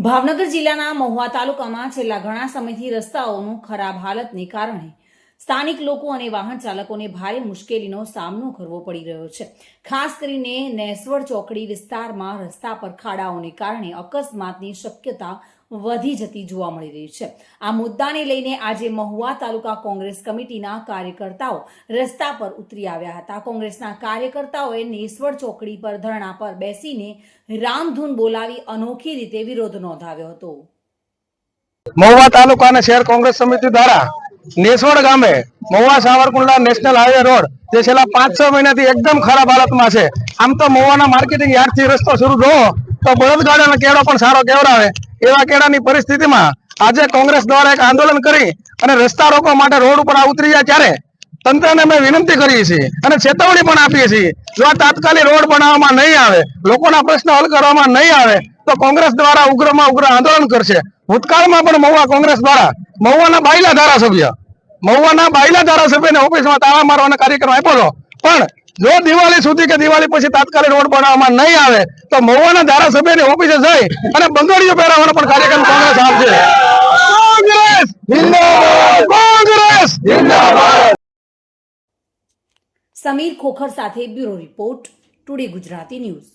ભાવનગર જિલ્લાના મહુવા તાલુકામાં છેલ્લા ઘણા સમયથી રસ્તાઓનું ખરાબ હાલતને કારણે સ્થાનિક લોકો અને વાહન ચાલકોને ભારે મુશ્કેલીનો સામનો કરવો પડી રહ્યો છે. ખાસ કરીને નેસવડ ચોકડી વિસ્તારમાં રસ્તા પર ખાડાઓને કારણે અકસ્માતની શક્યતા વધી જતી જોવા મળી રહી છે. આ મુદ્દાને લઈને આજે મહુવા તાલુકા કોંગ્રેસ કમિટીના કાર્યકર્તાઓ રસ્તા પર ઉતરી આવ્યા હતા. કોંગ્રેસના કાર્યકર્તાઓએ નેસવડ ચોકડી પર ધરણા પર બેસીને રામધૂન બોલાવી અનોખી રીતે વિરોધ નોંધાવ્યો હતો. મહુવા તાલુકા અને શહેર કોંગ્રેસ સમિતિ દ્વારા નેસવડ ગામે Mahuva Savarkundla national highway road જે છેલ્લા 5-6 મહિનાથી એકદમ ખરાબ હાલતમાં છે. આમ તો મહુવાના માર્કેટિંગ યાર્ડથી રસ્તો શરૂ જોવો તો બળદગાડાનો કેળો પણ સારો કેવડાવે એવા કેળાની પરિસ્થિતિમાં આજે કોંગ્રેસ દ્વારા એક આંદોલન કરી અને રસ્તા રોકવા માટે રોડ ઉપર ઉતરી જાય ત્યારે તંત્રને અમે વિનંતી કરીએ છીએ અને ચેતવણી પણ આપીએ છીએ. જો આ તાત્કાલિક રોડ બનાવવામાં નહીં આવે, લોકોના પ્રશ્નો હલ કરવામાં નહીં આવે તો કોંગ્રેસ દ્વારા ઉગ્રમાં ઉગ્ર આંદોલન કરશે. ભૂતકાળમાં પણ મહુવા કોંગ્રેસ દ્વારા મહુવાના બાયલા ધારાસભ્યને ઓફિસમાં તાળા મારવાનો કાર્યક્રમ આપ્યો હતો. પણ જો દિવાળી સુધી કે દિવાળી પછી તાત્કાલિક રોડ બનાવવામાં નહીં આવે તો મહુવાના ધારાસભ્યની ઓફિસે જઈ અને બંગડીઓ પહેરાવવાનો પણ કાર્યક્રમ કોંગ્રેસ આપશે. કોંગ્રેસ જિંદાબાદ! કોંગ્રેસ જિંદાબાદ! સમીર ખોખર સાથે bureau report, today Gujarati news.